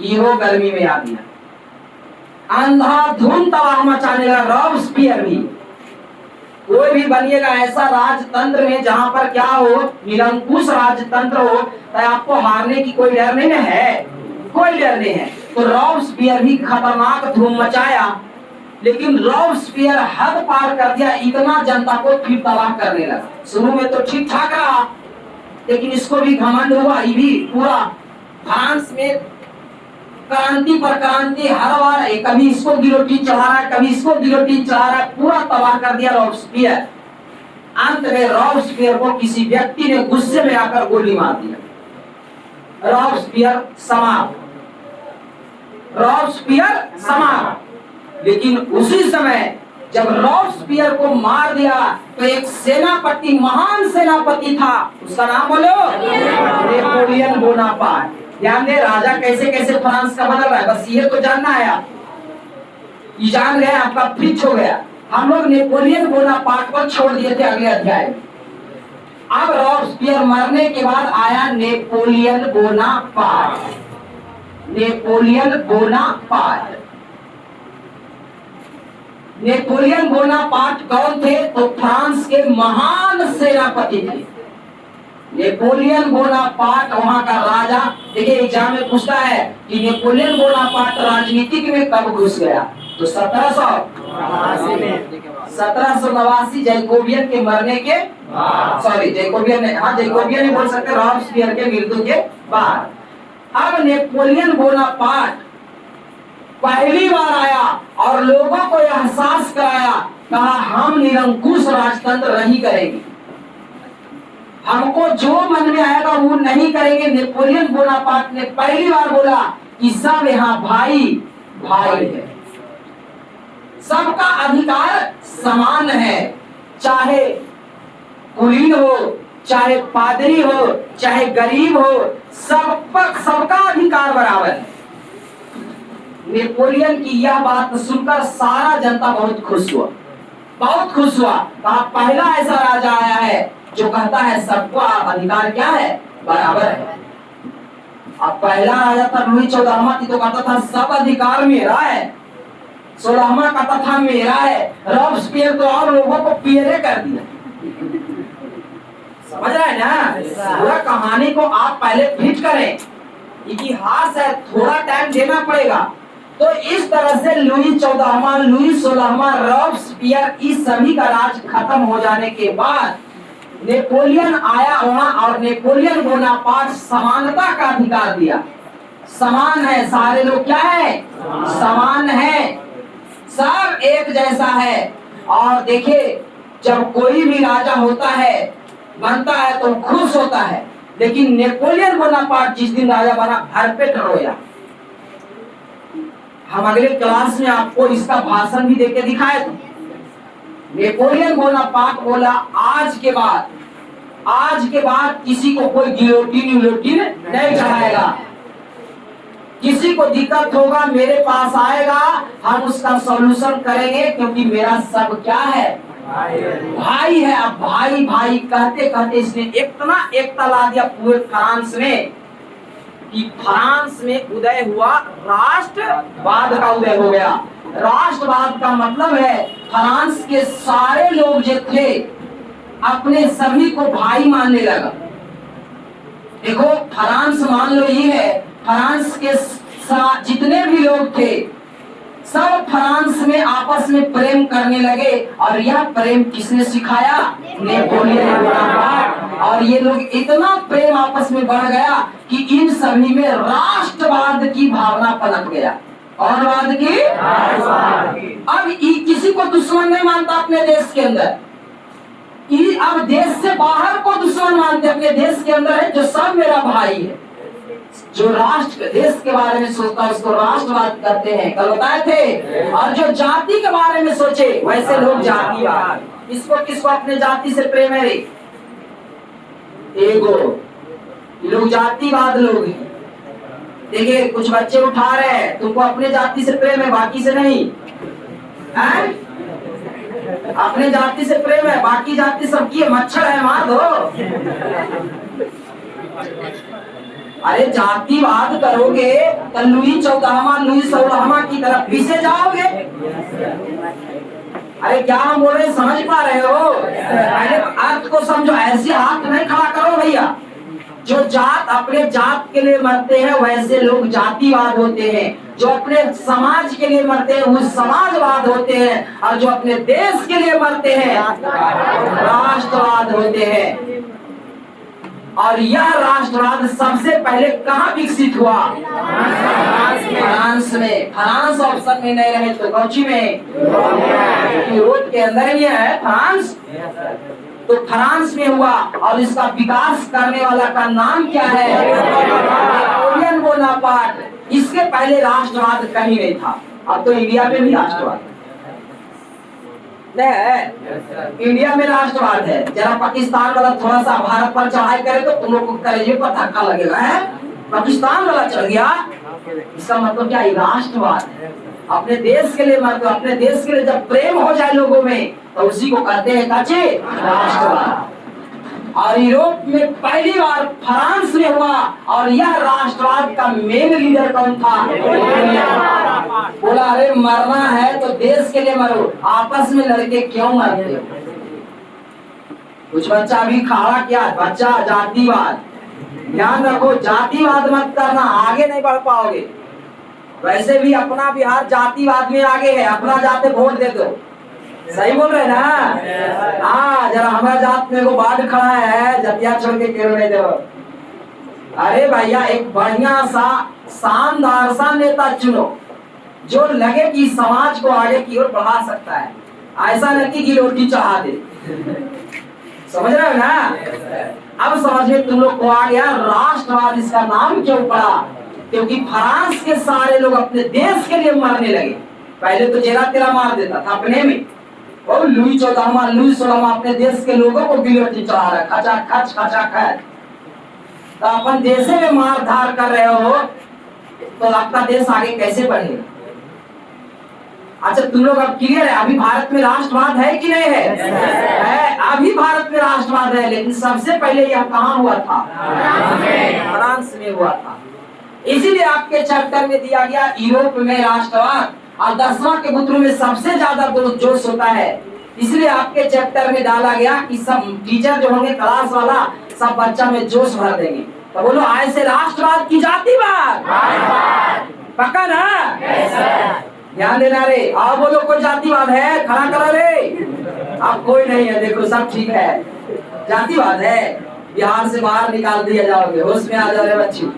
इहो गर्मी में आ गया, अंधाधुंध तबाह मचाने लगा रॉबस्पियर भी। कोई भी बनिएगा ऐसा राजतंत्र में जहां पर क्या हो, निरंकुश राजतंत्र हो, तो आपको हारने की कोई डर नहीं है, कोई डर नहीं है। तो रॉबस्पियर भी खतरनाक धूम मचाया, लेकिन रॉबस्पियर हद पार कर दिया, इतना जनता को फिर तबाह करने लगा। शुरू में तो ठीक ठाक रहा, लेकिन इसको भी घमंड हुआ। ये भी पूरा फ्रांस में क्रांति पर क्रांति, हर बार कभी इसको गिलोटिन चढ़ा रहा है, कभी इसको गिलोटिन चढ़ा रहा है, पूरा तबाह कर दिया रॉबस्पियर। अंत में रॉबस्पियर को किसी व्यक्ति ने गुस्से में आकर गोली मार दिया। रॉबस्पियर समाप्त, रॉबस्पियर समाप्त। लेकिन उसी समय जब रॉबस्पियर को मार दिया तो एक सेनापति, महान सेनापति था, उसका नाम बोलो, नेपोलियन बोनापार्ट। ध्यान दे, राजा कैसे कैसे फ्रांस का बदल रहा है, बस ये तो जानना है आप। ये जान गए आपका फिक्स हो गया। हम लोग नेपोलियन बोनापार्ट पर छोड़ दिए थे अगले अध्याय में। अब रॉबस्पियर मरने के बाद आया Napoleon Bonaparte. Napoleon Bonaparte, Napoleon Bonaparte कौन थे? तो फ्रांस के महान सेनापति थे। नेपोलियन बोनापार्ट वहां का राजा। देखिए एग्जाम में पूछता है कि नेपोलियन बोनापार्ट राजनीतिक में कब घुस गया, तो 1789 जैकोबियन के मरने के, सॉरी जैकोबियन ने, हाँ जैकोबियन ही बोल सकते, रॉबस्पियर के मृत्यु के बाद। अब नेपोलियन बोनापार्ट पहली बार आया और लोगों को एहसास कराया, कहा हम निरंकुश राजतंत्र नहीं करेंगे, हमको जो मन में आएगा वो नहीं करेंगे। नेपोलियन बोनापार्ट ने पहली बार बोला कि सब यहाँ भाई भाई है, सबका अधिकार समान है, चाहे कुलीन हो, चाहे पादरी हो, चाहे गरीब हो, सबका अधिकार बराबर है। नेपोलियन की यह बात सुनकर सारा जनता बहुत खुश हुआ, बहुत खुश हुआ। कहा पहला ऐसा राजा आया है जो कहता है सबका अधिकार क्या है, बराबर है। अब पहला राजा था लुई 14वां, तो कहता था सब अधिकार मेरा है, 16वां कहता था मेरा है। रॉबस्पियर तो और लोगों को पियरे कर दिया। समझ रहे हैं ना, पूरा कहानी को आप पहले फिट करें, इतिहास है, थोड़ा टाइम देना पड़ेगा। तो इस तरह से लुई 14वां, लुई 16वां, रॉबस्पियर, इस सभी का राज खत्म हो जाने के बाद नेपोलियन आया वहां और नेपोलियन बोनापार्ट समानता का अधिकार दिया। समान है, सारे लोग क्या है, समान है, सब एक जैसा है। और देखिए जब कोई भी राजा होता है, बनता है तो खुश होता है, लेकिन नेपोलियन बोनापार्ट जिस दिन राजा बना भरपेट रोया। हम अगले क्लास में आपको इसका भाषण भी देके दिखाए थे। नेपोलियन बोनापार्ट बोला आज के बाद किसी को कोई गिलोटिन नहीं चढ़ाएगा, किसी को दिक्कत होगा मेरे पास आएगा, हम उसका सॉल्यूशन करेंगे, क्योंकि मेरा सब क्या है, भाई है। अब भाई भाई कहते कहते इसने इतना एकता ला दिया पूरे फ्रांस में कि फ्रांस में उदय हुआ, राष्ट्रवाद का उदय हो गया। राष्ट्रवाद का मतलब है फ्रांस के सारे लोग जो थे अपने सभी को भाई मानने लगा। देखो फ्रांस मान लो ये है, फ्रांस के जितने भी लोग थे सब फ्रांस में आपस में प्रेम करने लगे। और यह प्रेम किसने सिखाया, नेपोलियन बोनापार्ट। और ये लोग इतना प्रेम आपस में बढ़ गया कि इन सभी में राष्ट्रवाद की भावना पनप गया। और वाद की, अब किसी को दुश्मन नहीं मानता अपने देश के अंदर, अब देश से बाहर को दुश्मन मानते, अपने देश के अंदर है जो सब मेरा भाई है। जो राष्ट्र देश के बारे में सोचता है उसको राष्ट्रवाद कहते हैं, कल बताए थे। और जो जाति के बारे में सोचे वैसे लोग जातिवाद। किसको किसको अपने जाति से प्रेम है रे? एगो ये लोग जातिवाद लोग हैं। देखिए कुछ बच्चे उठा रहे हैं, तुमको अपने जाति से प्रेम है बाकी से नहीं है? अपने जाति से प्रेम है, बाकी जाति सबकी है, मच्छर है मार दो। अरे जातिवाद करोगे तो लुई 14वां लुई 16वां की तरफ पीछे जाओगे। अरे क्या हम बोल रहे समझ पा रहे हो? पहले अर्थ को समझो, ऐसे हाथ नहीं खड़ा करो भैया। जो जात अपने जात के लिए मरते हैं वैसे लोग जातिवाद होते हैं। जो अपने समाज के लिए मरते हैं वो समाजवाद होते हैं। और जो अपने देश के लिए मरते हैं राष्ट्रवाद होते हैं। और यह राष्ट्रवाद सबसे पहले कहाँ विकसित हुआ? फ्रांस में। फ्रांस ऑप्शन में नहीं रहे तो कौची में? यूरोप के अंदर ही है फ्रांस। तो फ्रांस में हुआ और इसका विकास करने वाला का नाम क्या है? Napoleon Bonaparte. इसके पहले राष्ट्रवाद कहीं नहीं था। अब तो इंडिया में भी राष्ट्रवाद नहीं, इंडिया में राष्ट्रवाद है। जरा पाकिस्तान वाला थोड़ा सा भारत पर चढ़ाई करे तो तुम लोग को कलेजे पर धक्का लगेगा है। पाकिस्तान वाला चढ़ गया, इसका मतलब क्या है? राष्ट्रवाद। अपने देश के लिए मरते, अपने देश के लिए जब प्रेम हो जाए लोगों में तो उसी को कहते हैं काचे राष्ट्रवाद। और यूरोप में पहली बार फ्रांस में हुआ। और यह राष्ट्रवाद का मेन लीडर कौन था? बोला अरे मरना है तो देश के लिए मरो, आपस में लड़के क्यों मरते हो? कुछ बच्चा भी खड़ा किया, बच्चा जातिवाद। ध्यान रखो, जातिवाद मत करना, आगे नहीं बढ़ पाओगे। वैसे भी अपना बिहार जातिवाद में आगे है, अपना जाते वोट दे दो। सही बोल रहे ना? हाँ, जरा हमारा जात में वो बाढ़ खड़ा है, जतिया छोड़ के क्यों नहीं दो? अरे भैया एक बढ़िया सा शानदार सा नेता चुनो जो लगे कि समाज को आगे की ओर बढ़ा सकता है। ऐसा नहीं कि रोटी चढ़ा दे। समझ रहे हो ना? अब समझ में तुम लोग को आ गया राष्ट्रवाद इसका नाम क्यों पड़ा? क्योंकि फ्रांस के सारे लोग अपने देश के लिए मरने लगे। पहले तो जेरा तेरा मार देता था अपने में, और लुई 14वां लुई 16वां अपने देश के लोगों को गिलोटिन चढ़ा रहा, खचा खच खचा खच। तो अपन देशे में मार धार कर रहे हो तो आपका देश आगे कैसे बढ़ेगा? अच्छा तुम लोग अब क्लियर है? अभी भारत में राष्ट्रवाद है कि नहीं है? है। अभी भारत में राष्ट्रवाद है, लेकिन सबसे पहले यह कहाँ हुआ था? फ्रांस में हुआ था। इसीलिए आपके चैप्टर में दिया गया यूरोप में राष्ट्रवाद। और 10वां के पुत्र में सबसे ज्यादा जोश होता है, इसलिए आपके चैप्टर में डाला गया कि सब टीचर जो होंगे क्लास वाला सब बच्चा में जोश भर देंगे। तो बोलो ऐसे राष्ट्रवाद की जातिवाद पक्का ना? ध्यान देना रे। आओ बोलो कोई जातिवाद है? खड़ा करो रे। अब कोई नहीं है, देखो सब ठीक है। जातिवाद है, बिहार से बाहर निकाल दिया जाओगे। होश में आ जाओ रे बच्ची।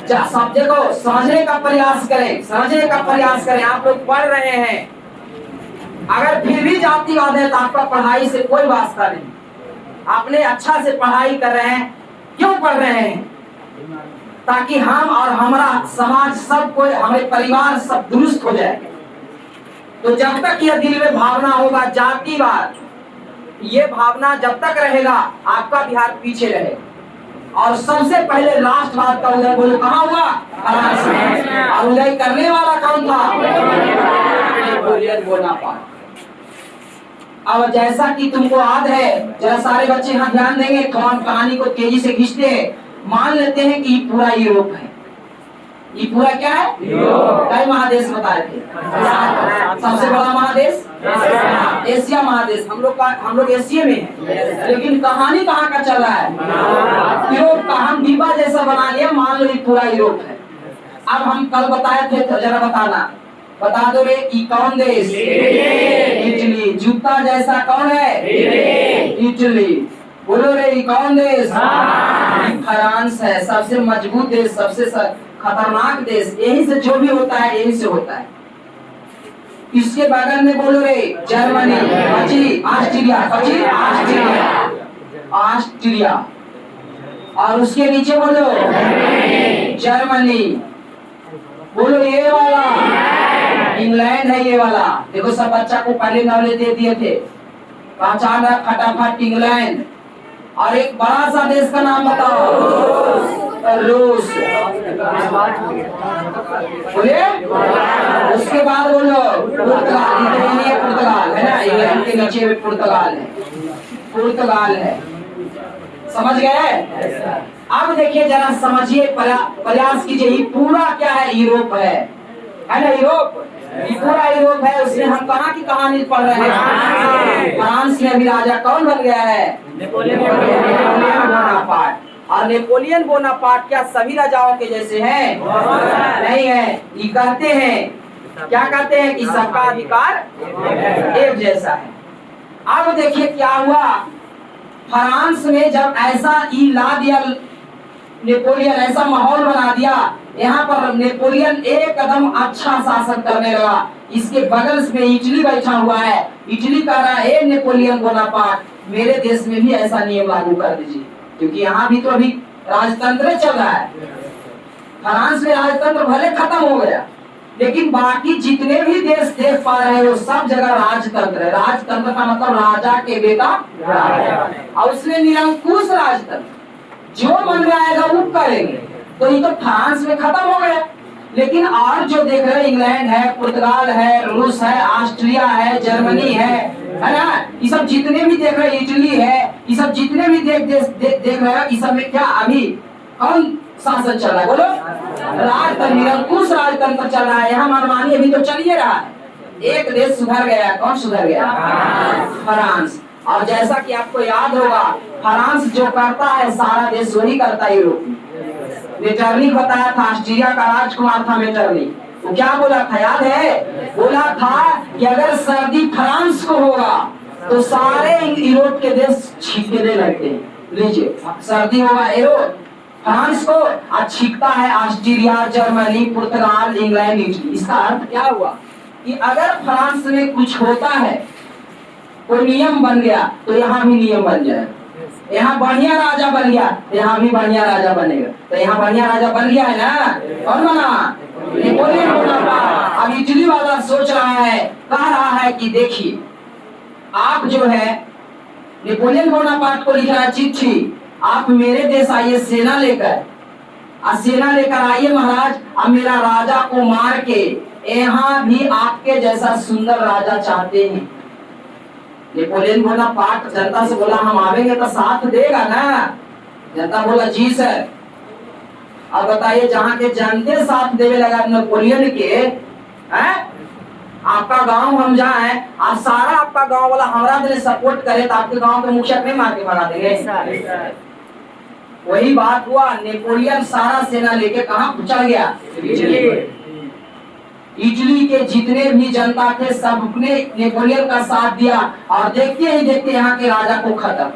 सब्जेक्ट को समझने का प्रयास करें, समझने का प्रयास करें। आप लोग पढ़ रहे हैं, अगर फिर भी जातिवाद है तो आपका पढ़ाई से कोई वास्ता नहीं। आपने अच्छा से पढ़ाई कर रहे हैं, क्यों पढ़ रहे हैं? ताकि हम और हमारा समाज सब कोई, हमारे परिवार सब दुरुस्त हो जाए। तो जब तक यह दिल में भावना होगा जातिवाद, ये भावना जब तक रहेगा आपका बिहार पीछे रहेगा। और सबसे पहले राष्ट्रवाद का उदय बोलो कहाँ हुआ? फ्रांस में। और उदय करने वाला कौन था? Napoleon Bonaparte. अब जैसा कि तुमको याद है, जरा सारे बच्चे यहाँ ध्यान देंगे, थोड़ा कहानी को तेजी से खींचते हैं। मान लेते हैं कि पूरा यूरोप है। ये पूरा क्या है? कई महादेश बताए थे। सबसे बड़ा महादेश एशिया महादेश। हम लोग एशिया में हैं, लेकिन कहानी कहाँ का चल रहा है? यूरोप का। हम डिब्बा जैसा बना लिया, मान लो ये पूरा यूरोप है। अब हम कल बताए थे, तो जरा बताना, बता दो रे कि कौन देश? इटली। जूता जैसा कौन है? इटली। बोलो रे कौन देश? फ्रांस है। सबसे मजबूत देश, सबसे खतरनाक देश। यही से जो भी होता है यही से होता है। इसके बगल में बोलो रे जर्मनी, ऑस्ट्रिया, ऑस्ट्रिया, ऑस्ट्रिया। और उसके नीचे बोलो जर्मनी। बोलो ये वाला इंग्लैंड है, ये वाला। देखो सब बच्चा को पहले नॉलेज दे दिए थे, पहचान रहा फटाफट इंग्लैंड। और एक बड़ा सा देश का नाम बताओ, रूस। बोलिए। उसके बाद बोलो पुर्तगाल। इधर नहीं है पुर्तगाल, है ना, इंग्लैंड के नीचे में पुर्तगाल है, पुर्तगाल है। समझ गए? अब देखिए जरा समझिए, प्रयास कीजिए। ये पूरा क्या है? यूरोप है ना, यूरोप। ये पूरा यूरोप है। उसमें हम कहाँ की कहानी पढ़ रहे हैं? फ्रांस में अभी राजा कौन बन गया है? Napoleon Bonaparte. और नेपोलियन बोनापार्ट क्या सभी राजाओं के जैसे हैं? नहीं है। ये कहते हैं, क्या कहते हैं कि सबका अधिकार एक जैसा है। अब देखिए क्या हुआ, फ्रांस में जब ऐसा ई ला दिया नेपोलियन, ऐसा माहौल बना दिया, यहाँ पर नेपोलियन एक कदम अच्छा शासन करने लगा। इसके बगल में इटली बैठा हुआ है। इटली कह रहा है नेपोलियन बोनापार्ट मेरे देश में भी ऐसा नियम लागू कर दीजिए, क्योंकि यहाँ भी तो अभी राजतंत्र चल रहा है। फ्रांस में राजतंत्र भले खत्म हो गया, लेकिन बाकी जितने भी देश देख पा रहे हो सब जगह राजतंत्र है। राजतंत्र का मतलब राजा के बेटा राजा, और उसने निरंकुश राजतंत्र, जो मन में आएगा वो करेंगे। तो ये तो फ्रांस में खत्म हो गया। लेकिन और जो देख रहे हैं, इंग्लैंड है, पुर्तगाल है, रूस है, ऑस्ट्रिया है, जर्मनी है ना, ये सब जितने भी देख रहे हैं, इटली है, ये सब जितने भी देख रहे हैं, इस सब में क्या अभी कौन शासन चल रहा है? बोलो राजतंत्र, निरंकुश राजतंत्र चल रहा है। यहाँ मनमानी अभी तो चल ही रहा है। एक देश सुधर गया। कौन सुधर गया? फ्रांस। और जैसा कि आपको याद होगा, फ्रांस जो करता है सारा देश वही करता है। यूरोप मेटरनिक बताया था, ऑस्ट्रिया का राजकुमार था मेटरनिक। वो क्या बोला था याद है? बोला था कि अगर सर्दी फ्रांस को होगा तो सारे यूरोप के देश छींकने लगते हैं। लीजिए, सर्दी होगा यूरोप फ्रांस को, और छींकता है ऑस्ट्रिया, जर्मनी, पुर्तगाल, इंग्लैंड, इटली। इसका अर्थ क्या हुआ कि अगर फ्रांस में कुछ होता है, कोई नियम बन गया, तो यहाँ भी नियम बन जाएगा। यहाँ बढ़िया राजा बन गया, यहाँ भी बढ़िया राजा बनेगा। तो यहाँ बढ़िया राजा बन गया है ना। कौन बना? Napoleon Bonaparte. अब इटली वाला सोच रहा है, कह रहा है कि देखिए आप जो है नेपोलियन बोनापार्ट को लिख रहा है चिट्ठी, आप मेरे देश आइए सेना लेकर, सेना लेकर आइए महाराज, अब मेरा राजा को मार के यहाँ भी आपके जैसा सुंदर राजा चाहते हैं। नेपोलियन बोनापार्ट जनता से बोला हम आवेंगे तो साथ देगा ना। जनता बोला जी सर। अब बताइए, जहाँ के जनते साथ देवे लगा नेपोलियन के, हैं? आपका गांव हम जाए और सारा आपका गांव वाला हमारा दिल सपोर्ट करे, तो आपके गांव के मुखिया नहीं मार के भगा देंगे। वही बात हुआ, नेपोलियन सारा सेना लेके कहाँ चल गया? इटली के जितने भी जनता थे सबने नेपोलियन का साथ दिया, और देखते ही देखते यहाँ के राजा को खत्म।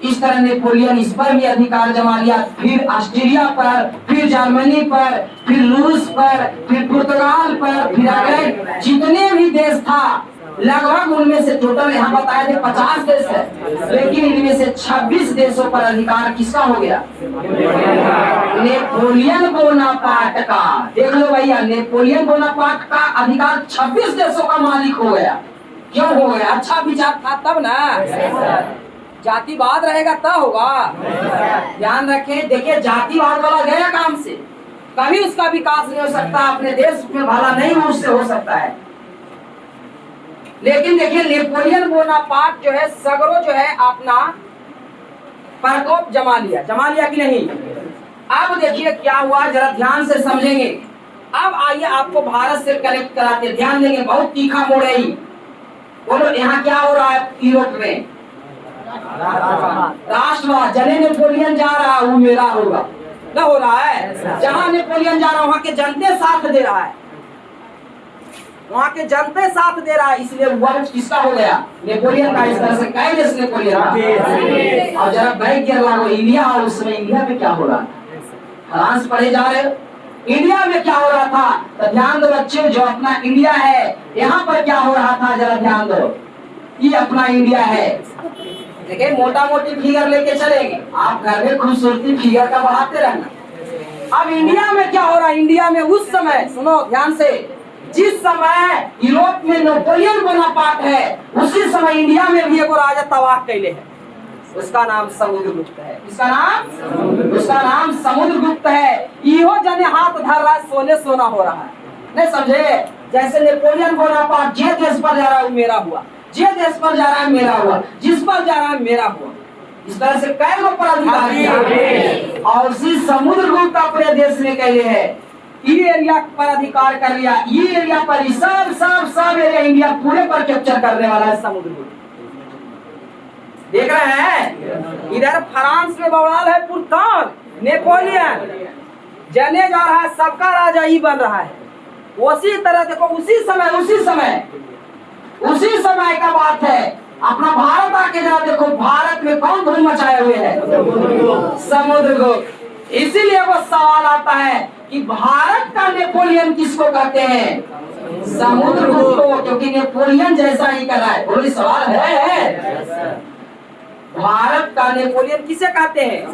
इस तरह नेपोलियन इस पर भी अधिकार जमा लिया, फिर ऑस्ट्रिया पर, फिर जर्मनी पर, फिर रूस पर, फिर पुर्तगाल पर, फिर इंग्लैंड, जितने भी देश था लगभग उनमें से टोटल यहाँ बताए थे 50 देश है, लेकिन इनमें से 26 देशों पर अधिकार किसका हो गया? नेपोलियन बोनापार्ट का। देख लो भैया, नेपोलियन बोनापार्ट का अधिकार 26 देशों का मालिक हो गया। क्यों हो गया? अच्छा विचार था तब ना। जातिवाद रहेगा तब होगा। ध्यान रखें। देखिए, जातिवाद वाला गया काम से, कभी उसका विकास नहीं हो सकता, अपने देश में भला नहीं उससे हो सकता है। लेकिन देखिए, नेपोलियन बोनापार्ट जो है सगरो जो है अपना प्रकोप जमा लिया कि नहीं। अब देखिए क्या हुआ, जरा ध्यान से समझेंगे। अब आइए आपको भारत से कनेक्ट कराते, ध्यान देंगे, बहुत तीखा मोड़ है। बोलो यहाँ क्या हो रहा है? यूरोप में राष्ट्रवाद। जने नेपोलियन जा रहा है वो मेरा होगा, न हो रहा है। जहां नेपोलियन जा रहा है वहां के जनते साथ दे रहा है, वहां के जनते साथ दे रहा है, इसलिए वर्ष किसका हो गया? नेपोलियन का। इस तरह से कई देश नेपोलियन का। और जरा बैक गियर लागो इंडिया, और उसमें इंडिया में क्या हो रहा है? फ्रांस पढ़े जा रहे हो, इंडिया में क्या हो रहा था? तो ध्यान दो बच्चे, जो अपना इंडिया है यहाँ पर क्या हो रहा था, जरा ध्यान दो। ये अपना इंडिया है, देखिए मोटा मोटी फिगर लेके चलेंगे, आप घर में खूबसूरती फिगर का बढ़ाते रहना। अब इंडिया में क्या हो रहा है, इंडिया में उस समय सुनो ध्यान से, जिस समय यूरोप में नेपोलियन बोनापार्ट है, उसी समय इंडिया में भी एगो राजा तबाह कैले है, उसका नाम समुद्रगुप्त है। इसका नाम, उसका नाम समुद्रगुप्त है। इहो जने हाथ धर रहा है, सोने सोना हो रहा है, नहीं समझे? जैसे नेपोलियन बोनापार्ट जे देश पर जा रहा है वो मेरा हुआ, जे देश पर जा रहा है मेरा हुआ, जिस पर जा रहा है मेरा हुआ। इस तरह से कई गो पराधिकारी हैं। और उसी समुद्रगुप्त अपने देश में कहले है, ये एरिया पर अधिकार कर लिया, ये एरिया पर ही सब एरिया इंडिया पूरे पर कैप्चर करने वाला है समुद्रगुप्त। देख रहे हैं इधर फ्रांस में बवाल है पुरकान, नेपोलियन जने जा रहा है, सबका राजा ही बन रहा है। उसी तरह देखो उसी समय का बात है, अपना भारत आके जरा देखो, भारत में कौन धूम मचाए हुए है? समुद्रगुप्त। इसीलिए वो सवाल आता है कि भारत का नेपोलियन किसको कहते हैं? समुद्रगुप्त को, क्योंकि नेपोलियन जैसा ही कर रहा है। बोलो सवाल है, भारत का नेपोलियन किसे कहते हैं?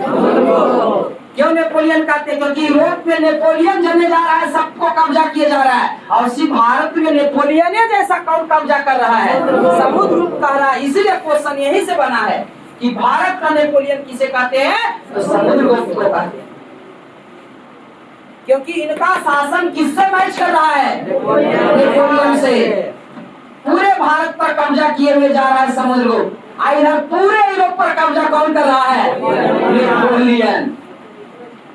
क्यों नेपोलियन कहते हैं? क्योंकि यूरोप में नेपोलियन जमने जा रहा है, सबको कब्जा किया जा रहा है, और सिर्फ भारत में नेपोलियन जैसा कौन कब्जा कर रहा है? समुद्रगुप्त कह रहा है। इसीलिए क्वेश्चन यही से बना है कि भारत का नेपोलियन किसे कहते हैं? तो समुद्रगुप्त को कहते हैं, क्योंकि इनका शासन किससे मैच कर रहा है? नेपोलियन से। पूरे भारत पर कब्जा किए हुए जा रहा है समुद्रगुप्त, इधर पूरे यूरोप पर कब्जा कौन कर रहा है? नेपोलियन।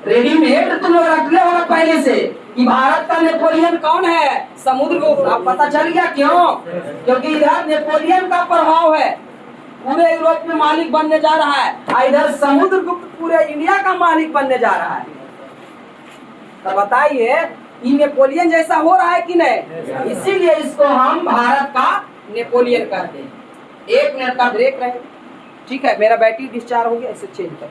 रेडीमेड तुम लोग रखले होगा पहले से कि भारत का नेपोलियन कौन है? समुद्रगुप्त। अब पता चल गया क्यों? क्योंकि इधर नेपोलियन का प्रभाव है, पूरे यूरोप में मालिक बनने जा रहा है, इधर समुद्रगुप्त पूरे इंडिया का मालिक बनने जा रहा है। तो बताइए ये नेपोलियन जैसा हो रहा है कि नहीं? इसीलिए इसको हम भारत का नेपोलियन कहते हैं। 1 मिनट का ब्रेक रहे, ठीक है? मेरा बैटरी डिस्चार्ज हो गया, इसे चेंज कर।